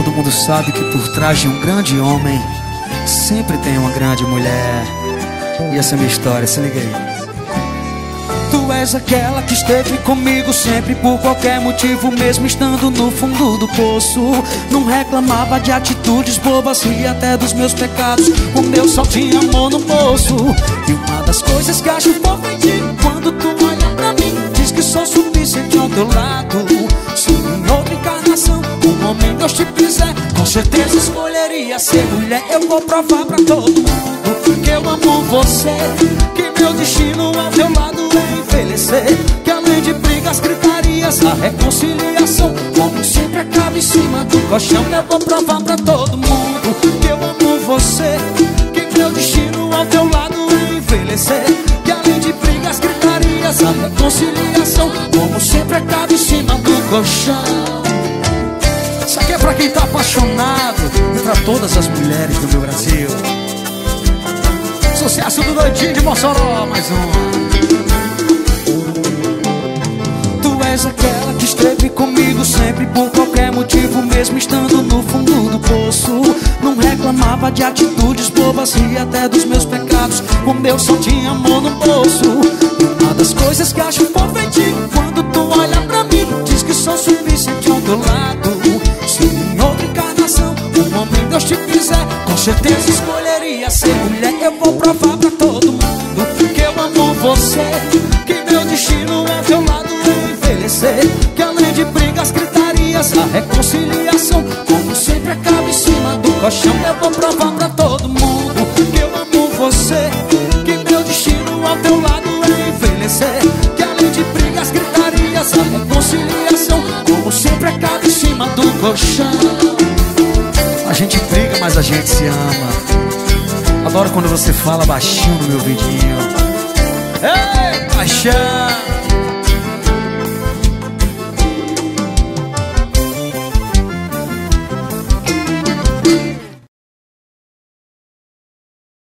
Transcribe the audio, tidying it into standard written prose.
Todo mundo sabe que por trás de um grande homem sempre tem uma grande mulher. E essa é a minha história, se liga aí. Tu és aquela que esteve comigo sempre por qualquer motivo, mesmo estando no fundo do poço. Não reclamava de atitudes bobas e até dos meus pecados. O meu só tinha amor no bolso. E uma das coisas que acho fofo em ti, quando tu olha pra mim, diz que sou suficiente ao teu lado. Se em outra encarnação um homem Deus te fizer, com certeza escolheria ser mulher. Eu vou provar pra todo mundo que eu amo você, que meu destino ao teu lado é envelhecer, que além de brigas, gritarias, a reconciliação, como sempre, acaba em cima do colchão. Eu vou provar pra todo mundo que eu amo você, que meu destino ao teu lado é envelhecer, que além de brigas, gritarias, a reconciliação, como sempre, acaba em cima do colchão. Isso aqui é pra quem tá apaixonado e pra todas as mulheres do meu Brasil. Sucesso do Doidinho de Mossoró, mais uma. Tu és aquela que esteve comigo sempre por qualquer motivo, mesmo estando no fundo do poço. Não reclamava de atitudes bobas e até dos meus pecados. O meu só tinha amor no bolso. E uma das coisas que acho fofo em ti, quando tu olha pra mim, diz que sou suficiente ao teu lado. Se em outra encarnação um homem Deus te fizer, com certeza escolheria ser mulher. Eu vou provar pra todo mundo que eu amo você, que meu destino ao teu lado é envelhecer, que além de brigas, gritarias, a reconciliação, como sempre, acaba em cima do colchão. Eu vou provar pra todo mundo que eu amo você, que meu destino ao teu lado é envelhecer, que além de brigas, gritarias, a reconciliação, como sempre, acaba em cima do colchão. A gente briga, mas a gente se ama. Adoro quando você fala baixinho no meu ouvidinho. Ei, paixão!